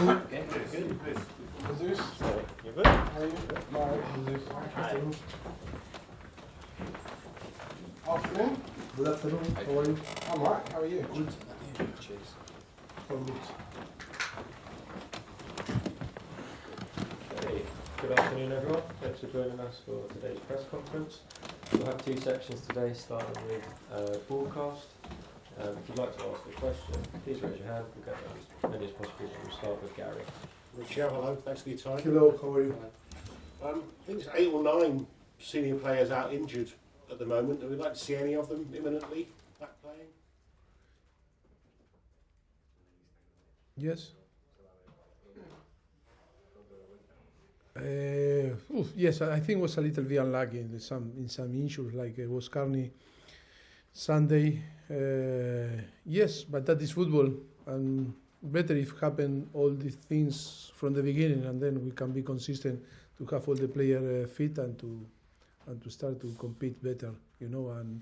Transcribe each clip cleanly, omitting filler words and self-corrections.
Okay, good. Jesus. You're good? How are you? Mark, Jesus. Afternoon. Good afternoon. How are you? I'm alright. How are you? Good. Cheers. All good. Okay. Good afternoon, everyone. Thanks for joining us for today's press conference. We'll have two sections today, starting with broadcast. If you'd like to ask a question, please raise your hand. We'll get as many as possible. We'll start with Gary. Michelle, hello, thanks for your time. Hello, how are you? I think there's 8 or 9 senior players out injured at the moment. Would we like to see any of them imminently back playing? Yes. Yes, I think it was a little bit unlucky in some injuries, like it was Carney Sunday. Yes, but that is football, and better if happen all these things from the beginning, and then we can be consistent to have all the player fit and to start to compete better, and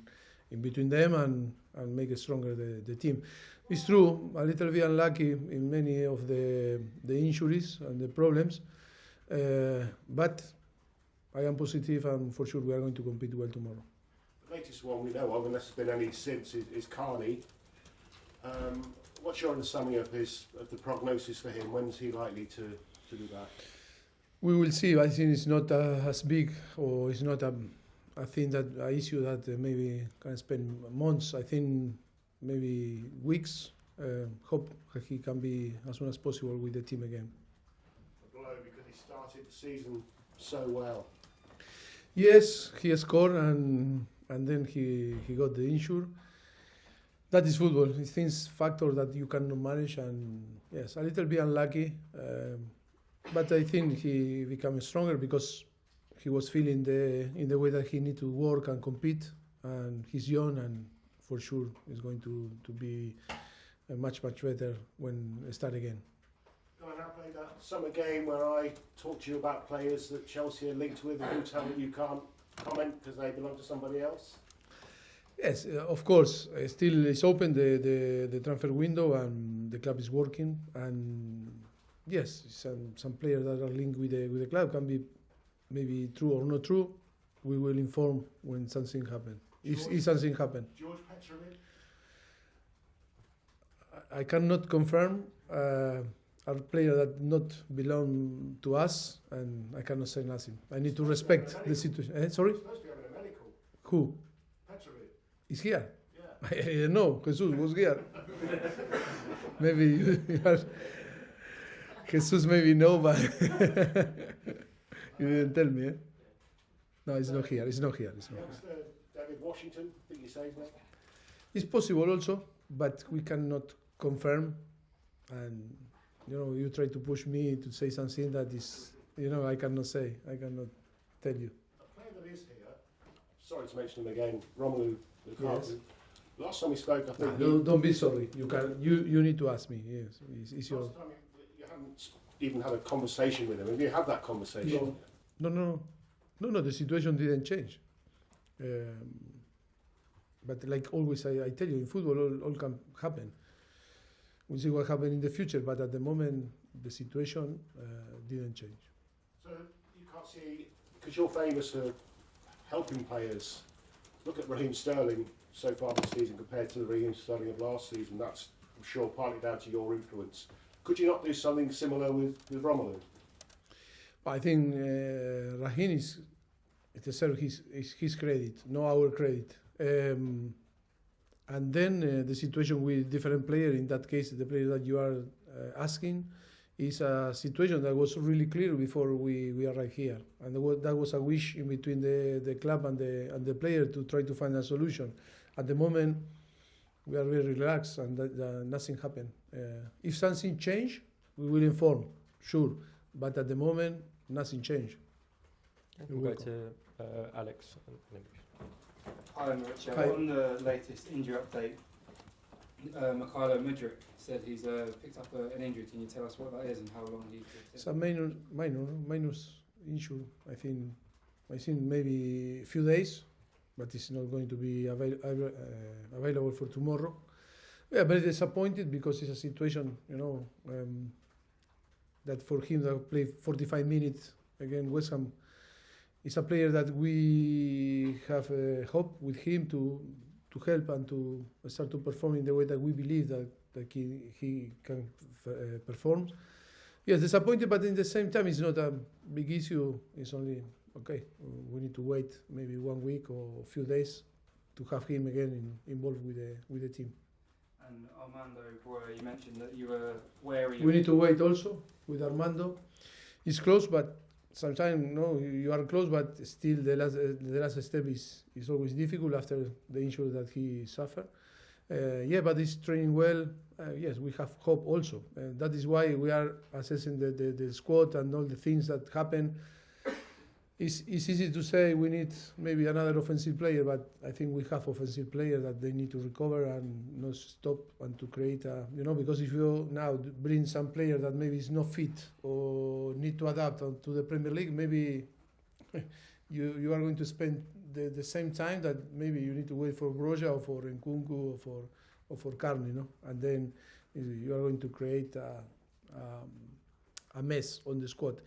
in between them and make it stronger the team. It's true, a little bit unlucky in many of the injuries and the problems, but I am positive, and for sure we are going to compete well tomorrow. The latest one we know of, unless there's been any since, is Carney. What's your understanding of the prognosis for him? When's he likely to do that? We will see. I think it's not as big, or it's not a thing that an issue that maybe can spend months. I think maybe weeks. Hope that he can be as soon as possible with the team again. A blow because he started the season so well. Yes, he scored and then he got the injury. That is football. It's things factor that you cannot manage, and yes, a little bit unlucky. But I think he became stronger because he was feeling in the way that he need to work and compete, and he's young, and for sure is going to be much better when start again. Go on, now play that summer game where I talked to you about players that Chelsea are linked with, and you tell me you can't comment because they belong to somebody else. Yes, of course. Still, it's open the transfer window, and the club is working. And yes, some players that are linked with the club can be maybe true or not true. We will inform when something happens. If something happens. George Petrovic? I cannot confirm. Our player that not belong to us, and I cannot say nothing. I need to respect the situation. Sorry? He's supposed to be having a medical. Who? Petrovic? Is here? Yeah. I don't know. Jesus was here. Maybe you are. Jesus maybe no, but you didn't tell me. No, it's not here. It's not here. It's not here. David Washington, I think you say his name. It's possible also, but we cannot confirm. And you try to push me to say something that is, I cannot say. I cannot tell you. A player that is here, sorry to mention him again, Romelu Lukaku. Yes. Last time we spoke, I think. Don't be sorry. You need to ask me. Yes, it's your. Last time you hadn't even had a conversation with him. Have you had that conversation? No. The situation didn't change. But like always, I tell you, in football, all can happen. We'll see what happens in the future. But at the moment, the situation didn't change. So you can't see, because you're famous for helping players. Look at Raheem Sterling so far this season compared to the Raheem Sterling of last season. That's, I'm sure, partly down to your influence. Could you not do something similar with Romelu? I think Raheem is deserve his credit, not our credit. And then the situation with different players, in that case, the player that you are asking, is a situation that was really clear before we arrived here. And that was a wish in between the club and the player to try to find a solution. At the moment, we are very relaxed, and nothing happened. If something changed, we will inform, sure. But at the moment, nothing changed. We'll go to Alex. Hi, Mauricio. Hi. On the latest injury update, Mikhailo Mudryk said he's picked up an injury. Can you tell us what that is and how long he's It's a minor issue. I think maybe a few days, but it's not going to be available for tomorrow. We are very disappointed because it's a situation, that for him that played 45 minutes against West Ham is a player that we have hope with him to help and to start to perform in the way that we believe that he can perform. Yes, disappointed, but in the same time, it's not a big issue. It's only, okay, we need to wait maybe 1 week or a few days to have him again involved with the team. And Armando, you mentioned that you were wary. We need to wait also with Armando. He's close, but sometimes you are close, but still the last step is always difficult after the injury that he suffered. But he's training well. Yes, we have hope also. That is why we are assessing the squad and all the things that happen. It's easy to say we need maybe another offensive player, but I think we have offensive players that they need to recover and not stop and to create because if you now bring some player that maybe is not fit or need to adapt to the Premier League, maybe you are going to spend the same time that maybe you need to wait for Broja or for Nkunku or for Carney, and then you are going to create a mess on the squad.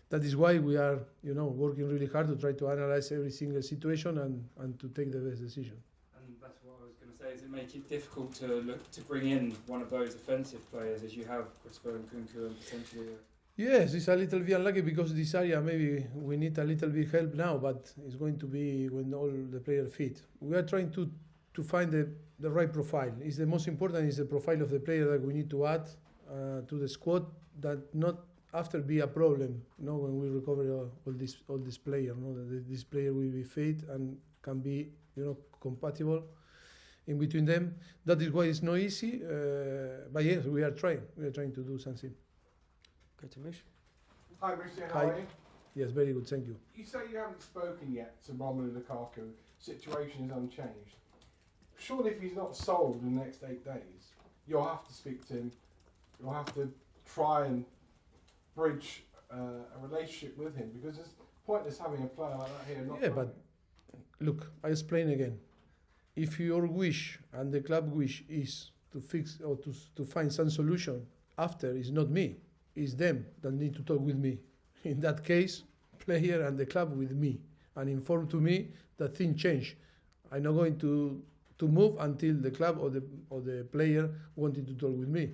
That is why we are, working really hard to try to analyze every single situation and to take the best decision. And that's what I was going to say. Does it make it difficult to look to bring in one of those offensive players as you have Crispo and Nkunku and potentially? Yes, it's a little bit unlucky because this area maybe we need a little bit help now, but it's going to be when all the players fit. We are trying to find the right profile. It's the most important is the profile of the player that we need to add to the squad that not after be a problem, when we recover all this player, that this player will be fit and can be, compatible in between them. That is why it's not easy, but yes, we are trying. We are trying to do something. Go to Mish. Hi, Mauricio, how Hi. are you? Yes, very good, thank you. You say you haven't spoken yet to Romelu Lukaku. Situation is unchanged. Surely if he's not sold in the next 8 days, you'll have to speak to him. You'll have to try and bridge a relationship with him, because it's pointless having a player like that here. Yeah, but look, I explain again. If your wish and the club wish is to fix or to find some solution after, it's not me, it's them that need to talk with me. In that case, player and the club with me and inform to me that things change. I'm not going to move until the club or the player wanted to talk with me.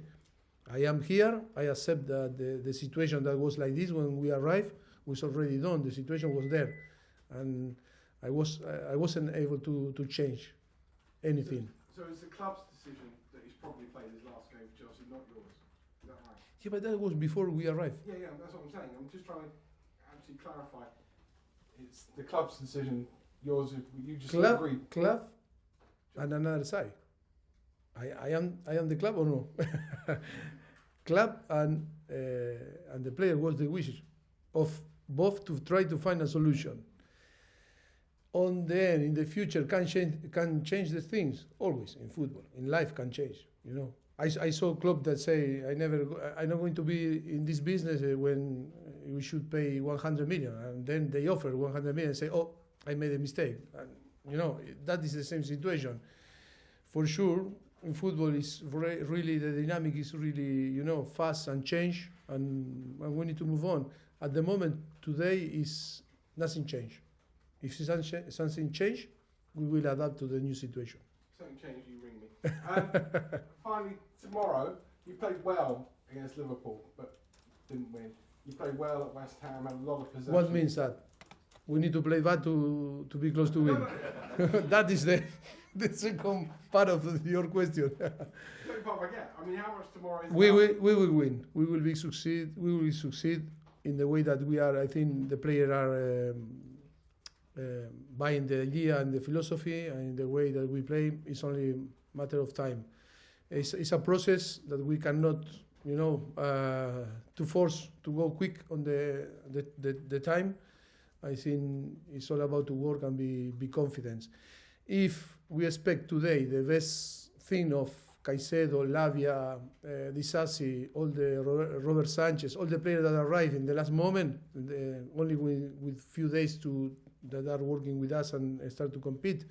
I am here. I accept that the situation that was like this when we arrived was already done. The situation was there, and I wasn't able to change anything. So it's the club's decision that he's probably played his last game for Chelsea, not yours. Is that right? Yeah, but that was before we arrived. Yeah, that's what I'm saying. I'm just trying to actually clarify. It's the club's decision. Yours, if you just agree. Club, and another side. I am the club or no? Club and the player was the wish of both to try to find a solution. On the end, in the future, can change the things always in football. In life, can change. I saw club that say I'm not going to be in this business when we should pay 100 million, and then they offer 100 million and say, oh, I made a mistake. And, that is the same situation. For sure, in football, is really the dynamic is really fast and change, and we need to move on. At the moment, today is nothing change. If something change, we will adapt to the new situation. Something changed, you ring me. Finally, tomorrow, you played well against Liverpool, but didn't win. You played well at West Ham, had a lot of possession. What means that? We need to play bad to be close to win. That is the second part of your question. Second part I get. I mean, how much tomorrow is We will win. We will succeed. We will succeed in the way that we are. I think the players are buying the idea and the philosophy, and the way that we play. It's only a matter of time. It's a process that we cannot, to force to go quick on the time. I think it's all about to work and be confident. If we expect today the best thing of Caicedo, Lavia, Disasi, all the Robert Sanchez, all the players that arrive in the last moment, only with few days that are working with us and start to compete.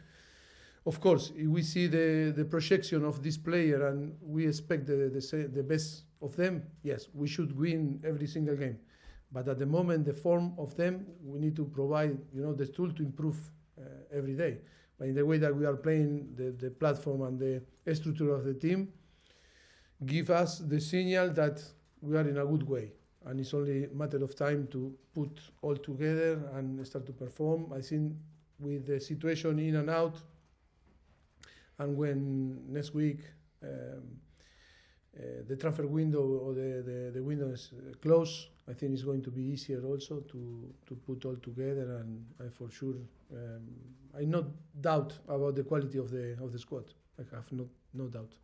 of course, if we see the projection of this player and we expect the best of them, yes, we should win every single game. But at the moment, the form of them, we need to provide, the tool to improve every day. But in the way that we are playing, the platform and the structure of the team give us the signal that we are in a good way. And it's only a matter of time to put all together and start to perform. I think with the situation in and out, and when next week the transfer window or the window is closed, I think it's going to be easier also to put all together, and I for sure I no doubt about the quality of the squad. I have no doubt.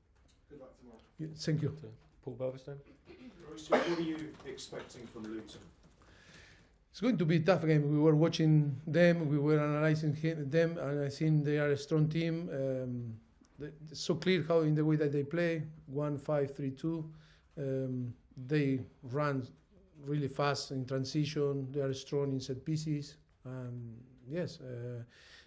Good luck tomorrow. Yeah, thank you. Paul Belverstone. Mauricio, what are you expecting from Luton? It's going to be a tough game. We were watching them, we were analyzing them, and I think they are a strong team. It's so clear how in the way that they play, 1-5-3-2. They run really fast in transition. They are strong in set pieces. Yes,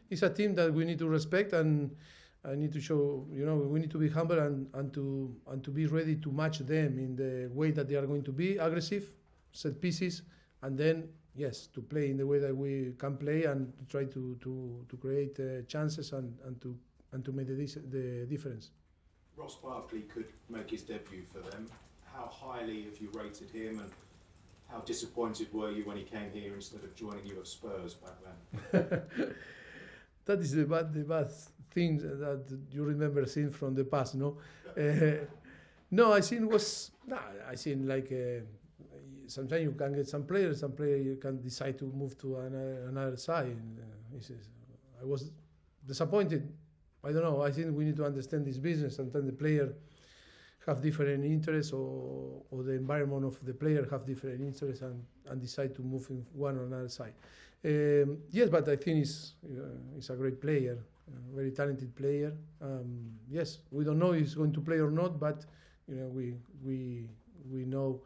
it's a team that we need to respect, and I need to show. We need to be humble and to be ready to match them in the way that they are going to be aggressive, set pieces, and then yes, to play in the way that we can play and try to create chances and to make the difference. Ross Barkley could make his debut for them. How highly have you rated him, and how disappointed were you when he came here instead of joining you at Spurs back then? That is the bad thing that you remember seeing from the past, no? No, I think sometimes you can get some players you can decide to move to another side. I was disappointed. I don't know. I think we need to understand this business. Sometimes the player have different interests, or the environment of the player have different interests, and decide to move in one or another side. Yes, but I think he's a great player, a very talented player. Yes, we don't know if he's going to play or not, but we know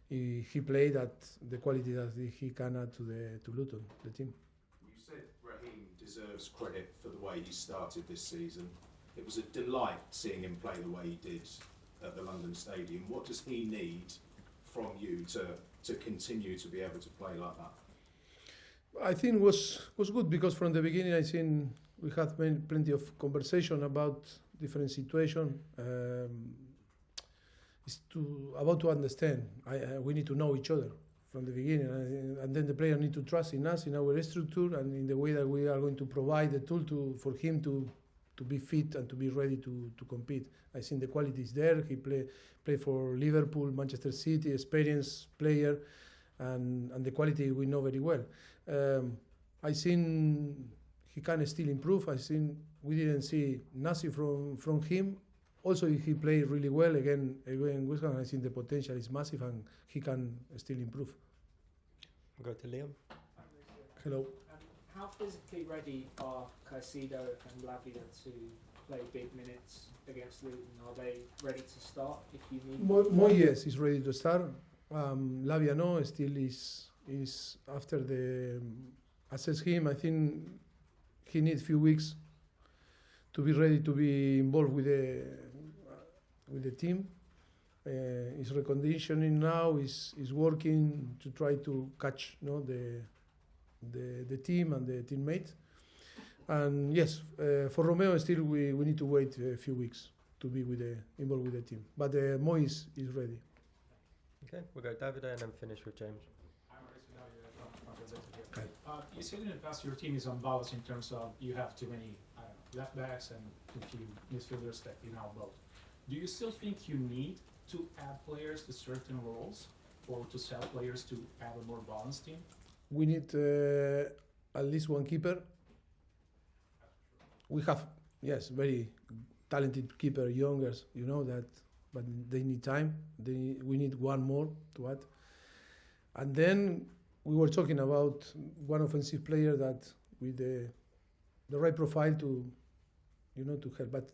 he played at the quality that he can add to Luton, the team. You said Raheem deserves credit for the way he started this season. It was a delight seeing him play the way he did at the London Stadium. What does he need from you to continue to be able to play like that? I think it was good, because from the beginning I think we had plenty of conversation about different situations. It's about to understand. We need to know each other from the beginning, and then the player need to trust in us, in our structure, and in the way that we are going to provide the tool for him to be fit and to be ready to compete. I think the quality is there. He play for Liverpool, Manchester City, experienced player, and the quality we know very well. I think he can still improve. I think we didn't see nothing from him. Also, he played really well again West Ham. I think the potential is massive, and he can still improve. We'll go to Liam. Hello. How physically ready are Caicedo and Lavia to play big minutes against Luton? Are they ready to start if you need? Moyes is ready to start. Lavia no, still is after the assess him. I think he needs a few weeks to be ready to be involved with the team. He's reconditioning now. He's working to try to catch the team and the teammates. And yes, for Romeo still we need to wait a few weeks to be involved with the team. But Moyes is ready. Okay, we'll go Davide and then finish with James. Okay. You said in the past your team is unbalanced in terms of you have too many left backs and too few midfielders that you now both. Do you still think you need to add players to certain roles, or to sell players to have a more balanced team? We need at least one keeper. We have, yes, very talented keeper, youngers, that, but they need time. We need one more to add. And then we were talking about one offensive player that with the right profile to help. But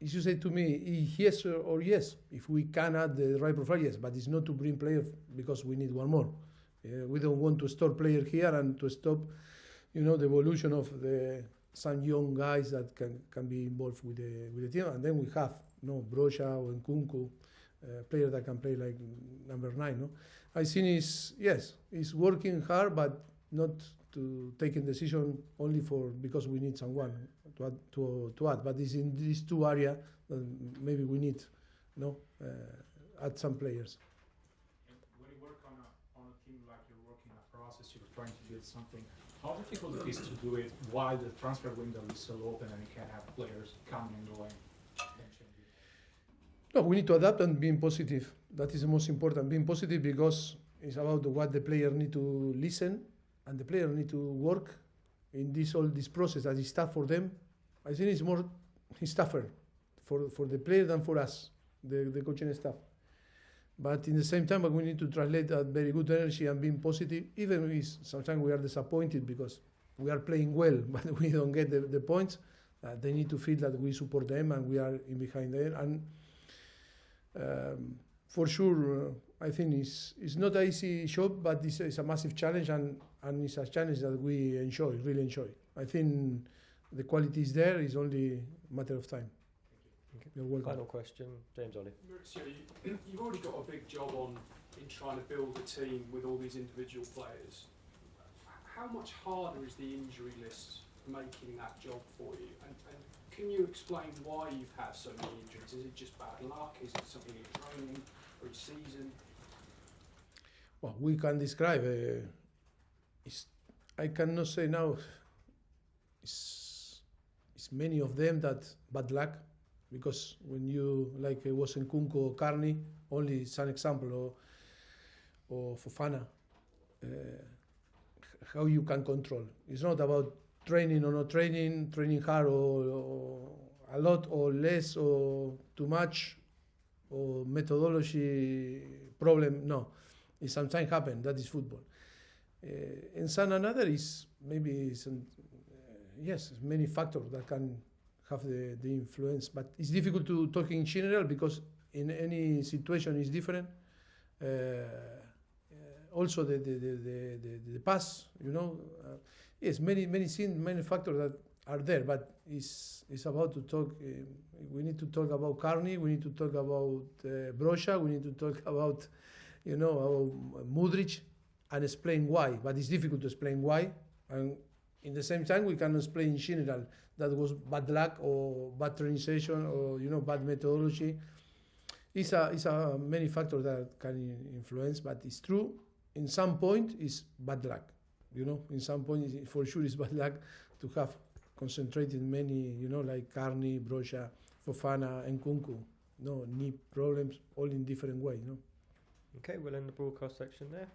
if you say to me, yes or yes, if we can add the right profile, yes, but it's not to bring players because we need one more. We don't want to store player here and to stop, the evolution of the some young guys that can be involved with the team, and then we have Broja or Nkunku, player that can play like number 9. No, I think he's working hard, but not to taking decision only because we need someone to add. But it's in these two areas that maybe we need, add some players. And when you work on a team like you're working a process, you're trying to build something. How difficult it is to do it while the transfer window is still open and you can have players coming and going and changing? No, we need to adapt and being positive. That is the most important. Being positive because it's about what the player need to listen and the player need to work in this process that is tough for them. I think it's tougher for the player than for us, the coaching staff. But in the same time, we need to translate that very good energy and being positive, even if sometimes we are disappointed because we are playing well, but we don't get the points. They need to feel that we support them and we are in behind them. And for sure, I think it's not an easy job, but it's a massive challenge, and it's a challenge that we really enjoy. I think the quality is there. It's only a matter of time. You're welcome. Final question, James Ollie. Mauricio, you've already got a big job on in trying to build a team with all these individual players. How much harder is the injury list making that job for you? And can you explain why you've had so many injuries? Is it just bad luck? Is it something you're training for each season? Well, we can describe. I cannot say now. It's many of them that bad luck. Because when you, like it was Nkunku or Carney, only some example, or Fofana, how you can control. It's not about training or not training hard or a lot or less or too much or methodology problem. No, it sometimes happens. That is football. And some another is maybe many factors that can have the influence, but it's difficult to talk in general because in any situation is different. Also the pass, yes, many factors that are there, but it's about to talk. We need to talk about Carney. We need to talk about Broja. We need to talk about Mudryk and explain why. But it's difficult to explain why. And in the same time, we can explain in general that was bad luck or bad training session or bad methodology. It's a many factors that can influence, but it's true. In some point, it's bad luck. In some point, for sure, it's bad luck to have concentrated many. Like Carney, Broja, Fofana, and Nkunku. Knee problems, all in different ways. Okay, we'll end the broadcast section there.